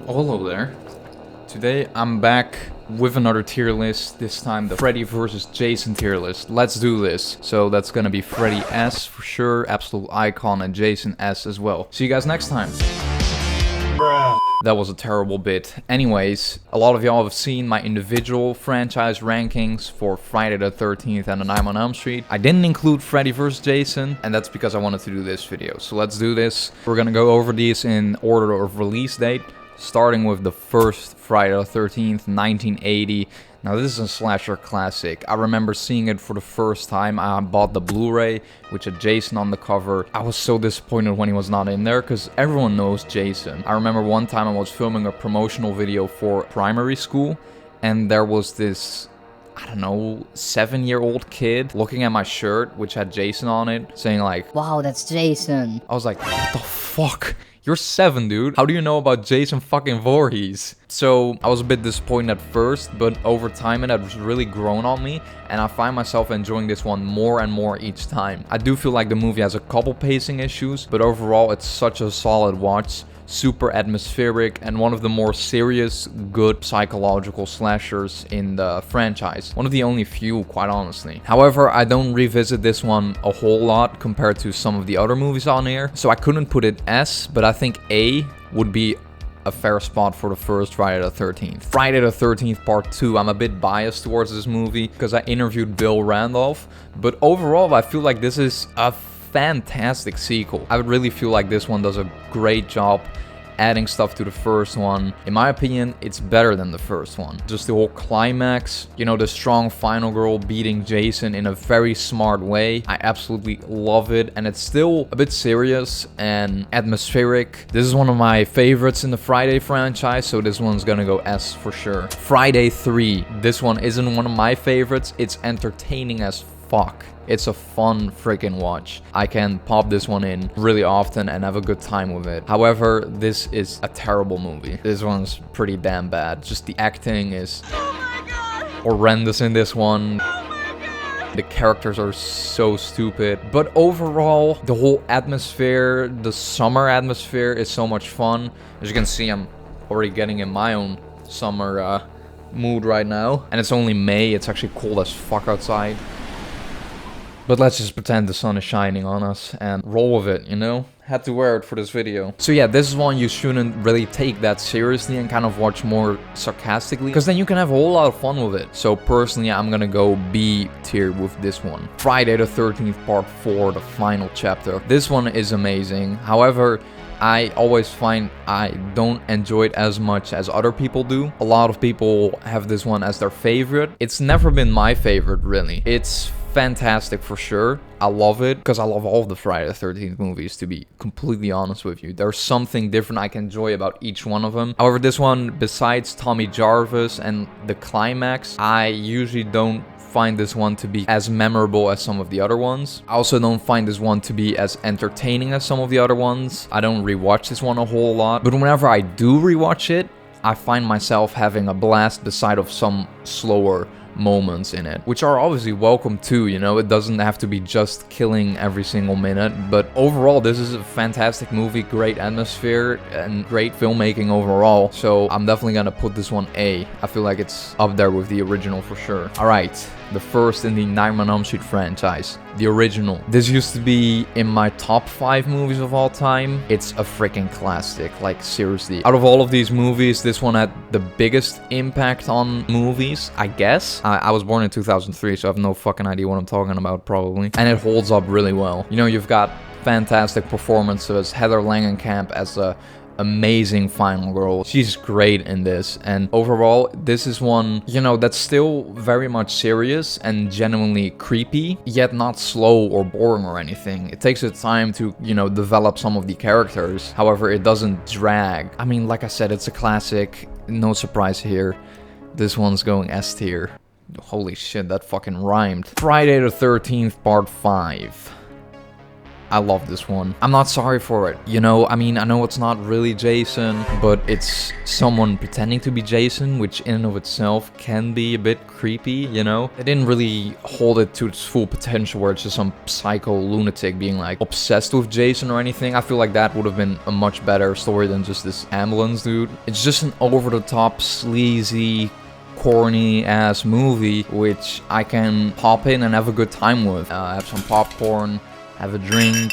Hello there. Today I'm back with another tier list, this time the Freddy vs. Jason tier list. Let's do this. So that's gonna be Freddy S for sure, absolute icon, and Jason S as well. See you guys next time. Bruh. That was a terrible bit. Anyways, a lot of y'all have seen my individual franchise rankings for Friday the 13th and the Nightmare on Elm Street. I didn't include Freddy vs. Jason, and that's because I wanted to do this video. So let's do this. We're gonna go over these in order of release date, starting with the first Friday the 13th, 1980. Now this is a slasher classic. I remember seeing it for the first time. I bought the Blu-ray, which had Jason on the cover. I was so disappointed when he was not in there, because everyone knows Jason. I remember one time I was filming a promotional video for primary school, and there was this, I don't know, 7-year-old kid looking at my shirt, which had Jason on it, saying like, "Wow, that's Jason." I was like, what the fuck? You're 7, dude. How do you know about Jason fucking Voorhees? So I was a bit disappointed at first, but over time it has really grown on me, and I find myself enjoying this one more and more each time. I do feel like the movie has a couple pacing issues, but overall it's such a solid watch. Super atmospheric, and one of the more serious, good psychological slashers in the franchise. One of the only few, quite honestly. However, I don't revisit this one a whole lot compared to some of the other movies on here, so I couldn't put it S, but I think A would be a fair spot for the first Friday the 13th. Friday the 13th Part 2, I'm a bit biased towards this movie because I interviewed Bill Randolph, but overall I feel like this is a fantastic sequel. I really feel like this one does a great job adding stuff to the first one. In my opinion, it's better than the first one. Just the whole climax, you know, the strong final girl beating Jason in a very smart way. I absolutely love it, and it's still a bit serious and atmospheric. This is one of my favorites in the Friday franchise, so this one's gonna go S for sure. Friday 3. This one isn't one of my favorites. It's entertaining as fuck. It's a fun freaking watch. I can pop this one in really often and have a good time with it. However, this is a terrible movie. This one's pretty damn bad. Just the acting is horrendous in this one. The characters are so stupid. But overall, the whole atmosphere, the summer atmosphere is so much fun. As you can see, I'm already getting in my own summer mood right now. And it's only May. It's actually cold as fuck outside. But let's just pretend the sun is shining on us and roll with it, you know? Had to wear it for this video. So yeah, this is one you shouldn't really take that seriously and kind of watch more sarcastically, because then you can have a whole lot of fun with it. So personally, I'm gonna go B tier with this one. Friday the 13th Part 4, the final chapter. This one is amazing. However, I always find I don't enjoy it as much as other people do. A lot of people have this one as their favorite. It's never been my favorite, really. It's fantastic for sure. I love it because I love all of the Friday the 13th movies, to be completely honest with you. There's something different I can enjoy about each one of them. However, this one, besides Tommy Jarvis and the climax, I usually don't find this one to be as memorable as some of the other ones. I also don't find this one to be as entertaining as some of the other ones. I don't rewatch this one a whole lot, but whenever I do rewatch it, I find myself having a blast beside of some slower moments in it, which are obviously welcome too, you know. It doesn't have to be just killing every single minute, but overall this is a fantastic movie, great atmosphere and great filmmaking overall. So I'm definitely gonna put this one A. I feel like it's up there with the original for sure. Alright, the first in the Nightmare on Elm Street franchise, the original. This used to be in my top 5 movies of all time. It's a freaking classic, like seriously. Out of all of these movies, this one had the biggest impact on movies, I guess. I was born in 2003, so I have no fucking idea what I'm talking about, probably. And it holds up really well. You know, you've got fantastic performances. Heather Langenkamp as a amazing final girl. She's great in this, and overall this is one, you know, that's still very much serious and genuinely creepy, yet not slow or boring or anything. It takes its time to, you know, develop some of the characters. However, it doesn't drag. I mean, like I said, it's a classic. No surprise here. This one's going S tier. Holy shit, that fucking rhymed. Friday the 13th Part 5. I love this one. I'm not sorry for it, you know? I mean, I know it's not really Jason, but it's someone pretending to be Jason, which in and of itself can be a bit creepy, you know? They didn't really hold it to its full potential where it's just some psycho lunatic being like obsessed with Jason or anything. I feel like that would have been a much better story than just this ambulance dude. It's just an over-the-top, sleazy, corny ass movie which I can pop in and have a good time with. Have some popcorn, have a drink,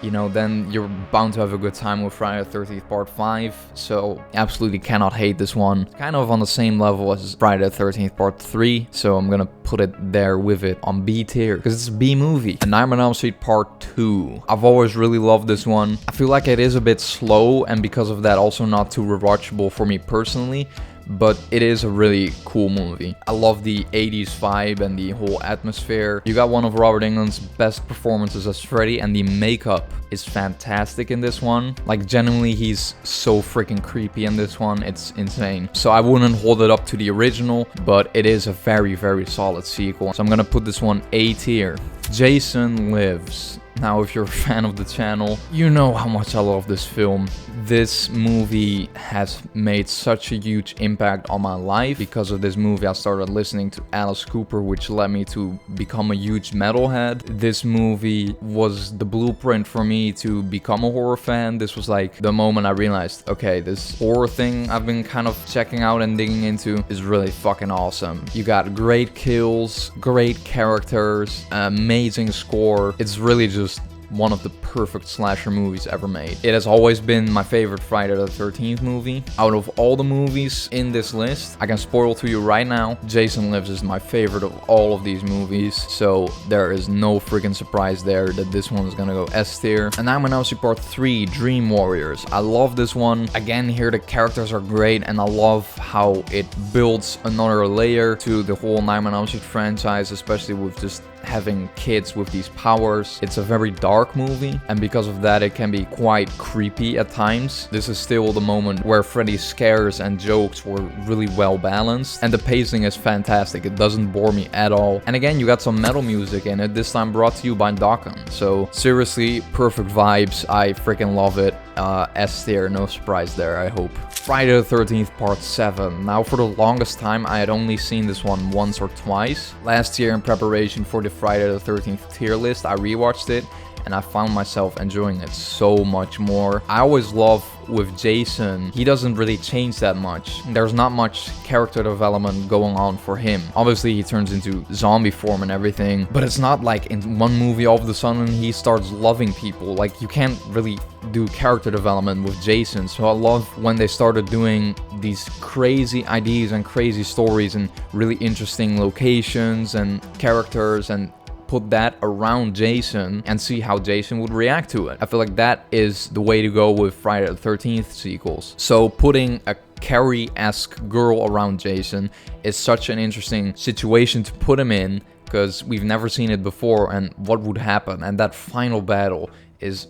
you know, then you're bound to have a good time with Friday the 13th Part 5, so absolutely cannot hate this one. Kind of on the same level as Friday the 13th Part 3, so I'm gonna put it there with it on B tier, because it's a B movie. And Nightmare on Elm Street Part 2. I've always really loved this one. I feel like it is a bit slow, and because of that also not too rewatchable for me personally, but it is a really cool movie. I love the 80s vibe and the whole atmosphere. You got one of Robert Englund's best performances as Freddy, and the makeup is fantastic in this one. Like, genuinely, he's so freaking creepy in this one. It's insane. So I wouldn't hold it up to the original, but it is a very, very solid sequel. So I'm gonna put this one A tier. Jason Lives. Now, if you're a fan of the channel, you know how much I love this film. This movie has made such a huge impact on my life. Because of this movie, I started listening to Alice Cooper, which led me to become a huge metalhead. This movie was the blueprint for me to become a horror fan. This was like the moment I realized, okay, this horror thing I've been kind of checking out and digging into is really fucking awesome. You got great kills, great characters, amazing score. It's really just one of the perfect slasher movies ever made. It has always been my favorite Friday the 13th movie. Out of all the movies in this list, I can spoil to you right now, Jason Lives is my favorite of all of these movies, so there is no freaking surprise there that this one is gonna go S tier. And I'm gonna see Part 3, Dream Warriors. I love this one. Again, here the characters are great, and I love how it builds another layer to the whole Nightmare on Elm Street franchise, especially with just having kids with these powers. It's a very dark movie, and because of that it can be quite creepy at times. This is still the moment where Freddy's scares and jokes were really well balanced, and the pacing is fantastic. It doesn't bore me at all. And again, you got some metal music in it, this time brought to you by Dokken. So seriously, perfect vibes. I freaking love it. S tier, no surprise there, I hope. Friday the 13th Part 7. Now, for the longest time, I had only seen this one once or twice. Last year, in preparation for the Friday the 13th tier list, I rewatched it, and I found myself enjoying it so much more. I always love with Jason, he doesn't really change that much. There's not much character development going on for him. Obviously, he turns into zombie form and everything, but it's not like in one movie all of a sudden he starts loving people. Like, you can't really do character development with Jason. So I love when they started doing these crazy ideas and crazy stories and really interesting locations and characters, and put that around Jason and see how Jason would react to it. I feel like that is the way to go with Friday the 13th sequels. So putting a Carrie-esque girl around Jason is such an interesting situation to put him in, because we've never seen it before, and what would happen. And that final battle is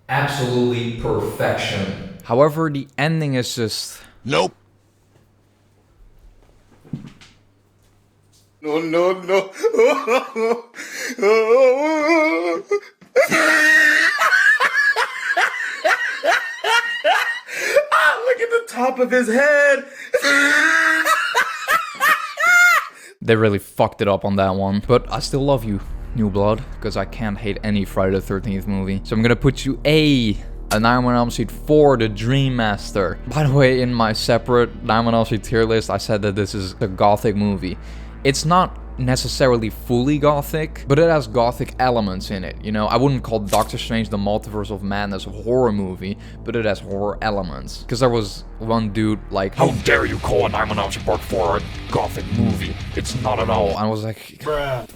absolutely perfection. However, the ending is just... Nope. No, no, no. Look at the top of his head. They really fucked it up on that one. But I still love you, New Blood, because I can't hate any Friday the 13th movie. So I'm gonna put you A Nightmare on Elm Street 4, The Dream Master. By the way, in my separate Nightmare on Elm Street tier list, I said that this is a gothic movie. It's not necessarily fully gothic, but it has gothic elements in it, you know? I wouldn't call Doctor Strange the Multiverse of Madness a horror movie, but it has horror elements. Because there was one dude like, how dare you call a Nightmare on Elm Street Part 4 a gothic movie? It's not at all. I was like, bruh.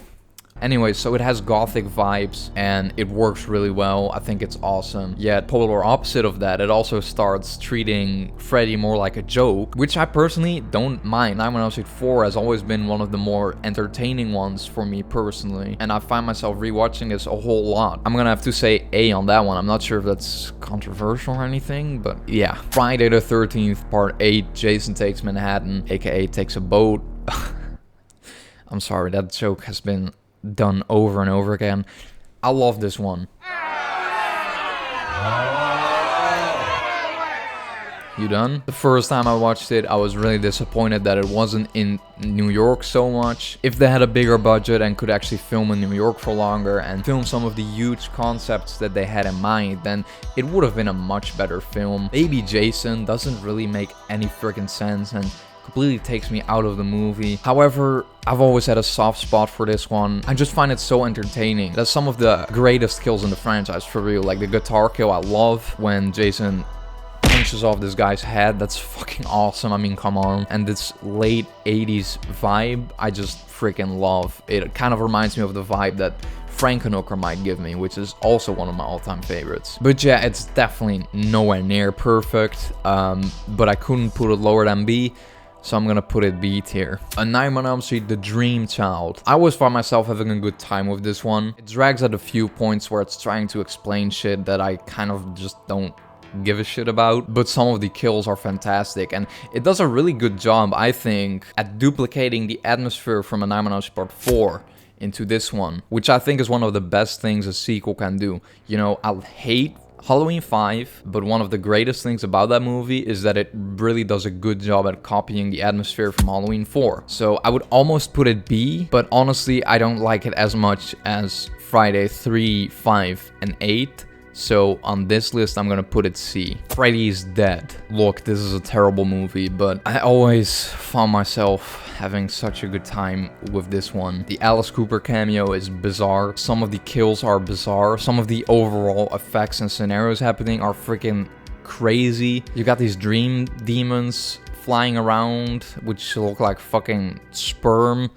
Anyway, so it has gothic vibes and it works really well. I think it's awesome. Yet, polar opposite of that, it also starts treating Freddy more like a joke, which I personally don't mind. Nightmare on Elm Street 4 has always been one of the more entertaining ones for me personally, and I find myself rewatching this a whole lot. I'm gonna have to say A on that one. I'm not sure if that's controversial or anything, but yeah. Friday the 13th Part 8, Jason Takes Manhattan, aka Takes a Boat. I'm sorry, that joke has been done over and over again. I love this one. You done? The first time I watched it, I was really disappointed that it wasn't in New York so much. If they had a bigger budget and could actually film in New York for longer and film some of the huge concepts that they had in mind, then it would have been a much better film. Baby Jason doesn't really make any freaking sense and completely takes me out of the movie. However, I've always had a soft spot for this one. I just find it so entertaining. That's some of the greatest kills in the franchise, for real. Like the guitar kill, I love when Jason punches off this guy's head. That's fucking awesome. I mean, come on. And this late 80s vibe, I just freaking love. It kind of reminds me of the vibe that Frankenhooker might give me, which is also one of my all-time favorites. But yeah, it's definitely nowhere near perfect, but I couldn't put it lower than B, so I'm gonna put it B tier. A Nightmare on Elm Street, The Dream Child. I always find myself having a good time with this one. It drags at a few points where it's trying to explain shit that I kind of just don't give a shit about, but some of the kills are fantastic, and it does a really good job, I think, at duplicating the atmosphere from A Nightmare on Elm Street Part 4 into this one, which I think is one of the best things a sequel can do. You know, I hate Halloween 5, but one of the greatest things about that movie is that it really does a good job at copying the atmosphere from Halloween 4. So I would almost put it B, but honestly, I don't like it as much as Friday 3, 5, and 8. So on this list, I'm gonna put it C. Freddy is Dead. Look, this is a terrible movie, but I always found myself having such a good time with this one. The Alice Cooper cameo is bizarre. Some of the kills are bizarre. Some of the overall effects and scenarios happening are freaking crazy. You got these dream demons flying around, which look like fucking sperm.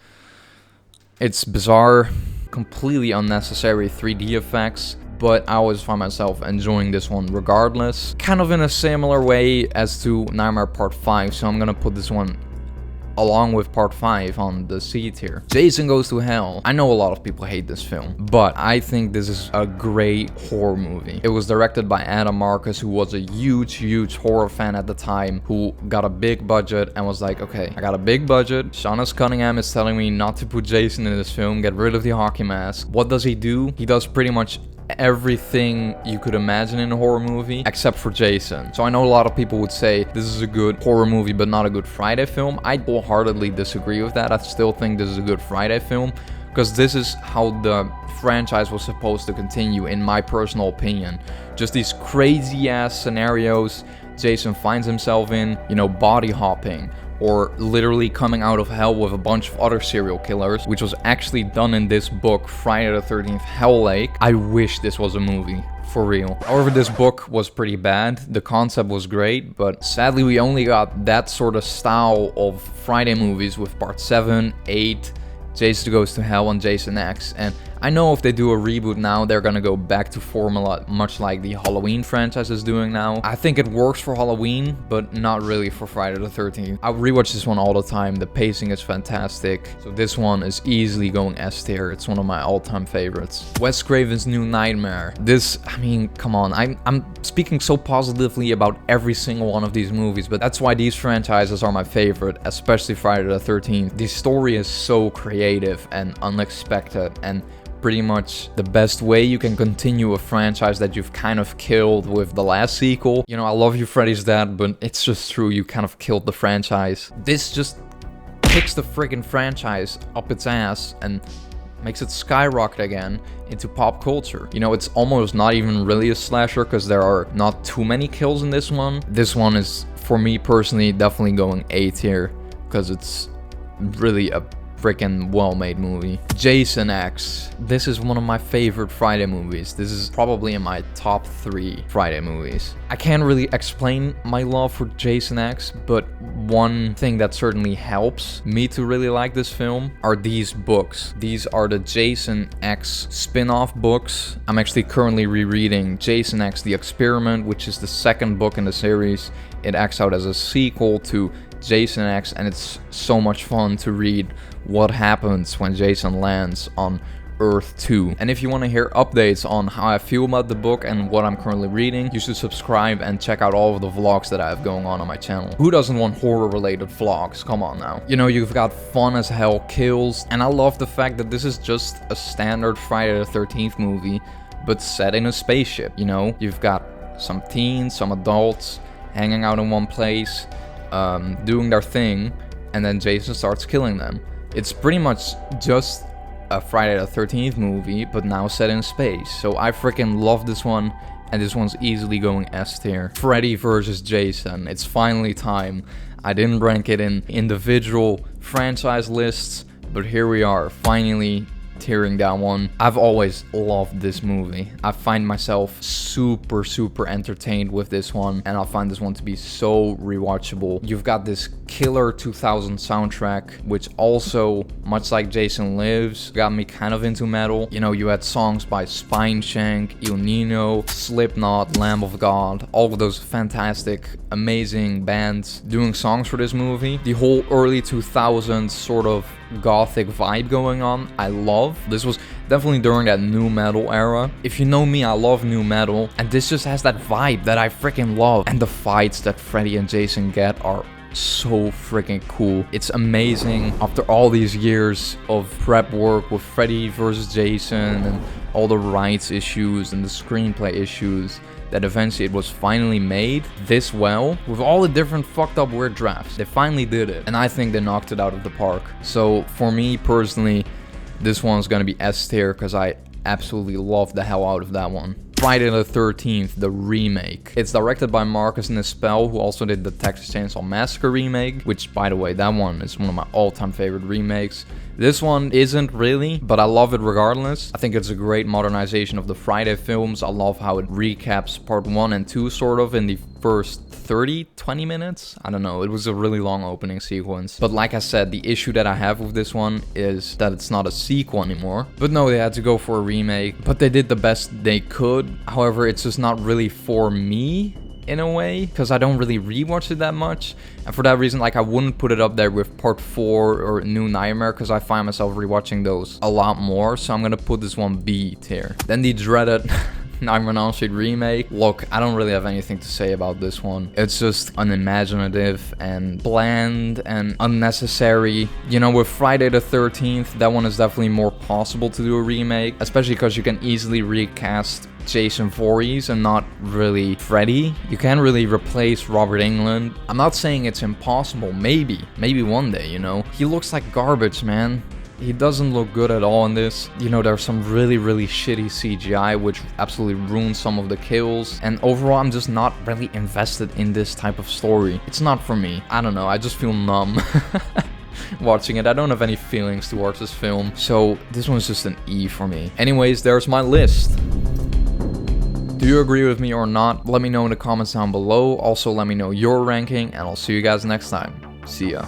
It's bizarre. Completely unnecessary 3D effects. But I always find myself enjoying this one regardless. Kind of in a similar way as to Nightmare Part 5, so I'm gonna put this one along with Part 5 on the C tier. Jason Goes to Hell. I know a lot of people hate this film, but I think this is a great horror movie. It was directed by Adam Marcus, who was a huge horror fan at the time, who got a big budget and was like, okay, I got a big budget. Sean S. Cunningham is telling me not to put Jason in this film, get rid of the hockey mask. What does he do? He does pretty much everything you could imagine in a horror movie except for Jason. So I know a lot of people would say this is a good horror movie but not a good Friday film. I wholeheartedly disagree with that. I still think this is a good Friday film because this is how the franchise was supposed to continue, in my personal opinion. Just these crazy ass scenarios Jason finds himself in, you know, body hopping, or literally coming out of hell with a bunch of other serial killers, which was actually done in this book, Friday the 13th Hell Lake. I wish this was a movie, for real. However, this book was pretty bad. The concept was great, but sadly we only got that sort of style of Friday movies with Part 7, 8, Jason Goes to Hell, and Jason X. And I know if they do a reboot now, they're gonna go back to formula, much like the Halloween franchise is doing now. I think it works for Halloween, but not really for Friday the 13th. I rewatch this one all the time. The pacing is fantastic. So this one is easily going S tier. It's one of my all-time favorites. Wes Craven's New Nightmare. This, I mean, come on. I'm speaking so positively about every single one of these movies, but that's why these franchises are my favorite, especially Friday the 13th. The story is so creative and unexpected, and pretty much the best way you can continue a franchise that you've kind of killed with the last sequel. You know, I love you, Freddy's Dead, but it's just true, you kind of killed the franchise. This just kicks the friggin' franchise up its ass and makes it skyrocket again into pop culture. You know, it's almost not even really a slasher because there are not too many kills in this one. This one is, for me personally, definitely going A tier because it's really a freaking well-made movie. Jason X. This is one of my favorite Friday movies. This is probably in my top 3 Friday movies. I can't really explain my love for Jason X, but one thing that certainly helps me to really like this film are these books. These are the Jason X spin-off books. I'm actually currently rereading Jason X The Experiment, which is the second book in the series. It acts out as a sequel to Jason X, and it's so much fun to read what happens when Jason lands on Earth 2. And if you want to hear updates on how I feel about the book and what I'm currently reading, you should subscribe and check out all of the vlogs that I have going on my channel. Who doesn't want horror related vlogs? Come on now. You know, you've got fun as hell kills, and I love the fact that this is just a standard Friday the 13th movie, but set in a spaceship. You know, you've got some teens, some adults hanging out in one place, doing their thing, and then Jason starts killing them. It's pretty much just a Friday the 13th movie, but now set in space. So I freaking love this one, and this one's easily going S tier. Freddy versus Jason. It's finally time. I didn't rank it in individual franchise lists, but here we are, finally tearing that one. I've always loved this movie. I find myself super entertained with this one, and I find this one to be so rewatchable. You've got this killer 2000 soundtrack, which also, much like Jason Lives, got me kind of into metal. You know, you had songs by Spineshank, Il Nino, Slipknot, Lamb of God, all of those fantastic, amazing bands doing songs for this movie. The whole early 2000s sort of gothic vibe going on, I love. This was definitely during that nu metal era. If you know me, I love nu metal, and this just has that vibe that I freaking love. And the fights that Freddy and Jason get are so freaking cool. It's amazing. After all these years of prep work with Freddy versus Jason and all the rights issues and the screenplay issues, that eventually it was finally made this well, with all the different fucked up weird drafts. They finally did it, and I think they knocked it out of the park. So for me personally, this one's gonna be S tier, because I absolutely love the hell out of that one. Friday the 13th, the remake. It's directed by Marcus Nispel, who also did the Texas Chainsaw Massacre remake, which, by the way, that one is one of my all-time favorite remakes. This one isn't really, but I love it regardless. I think it's a great modernization of the Friday films. I love how it recaps part 1 and 2 sort of in the first 20 minutes. I don't know, it was a really long opening sequence. But like I said, the issue that I have with this one is that it's not a sequel anymore. But no, they had to go for a remake, but they did the best they could. However, it's just not really for me in a way, because I don't really rewatch it that much, and for that reason, like, I wouldn't put it up there with part 4 or New Nightmare, because I find myself rewatching those a lot more. So I'm gonna put this one B tier. Then the dreaded Nightmare on Elm Street remake. Look, I don't really have anything to say about this one. It's just unimaginative and bland and unnecessary. You know, with Friday the 13th, that one is definitely more possible to do a remake, especially because you can easily recast Jason Voorhees and not really Freddy. You can't really replace Robert Englund. I'm not saying it's impossible. Maybe one day, you know. He looks like garbage, man. He doesn't look good at all in this. You know, there's some really shitty CGI, which absolutely ruins some of the kills. And overall, I'm just not really invested in this type of story. It's not for me. I don't know, I just feel numb watching it. I don't have any feelings towards this film. So this one's just an E for me. Anyways, there's my list. Do you agree with me or not? Let me know in the comments down below. Also, let me know your ranking, and I'll see you guys next time. See ya.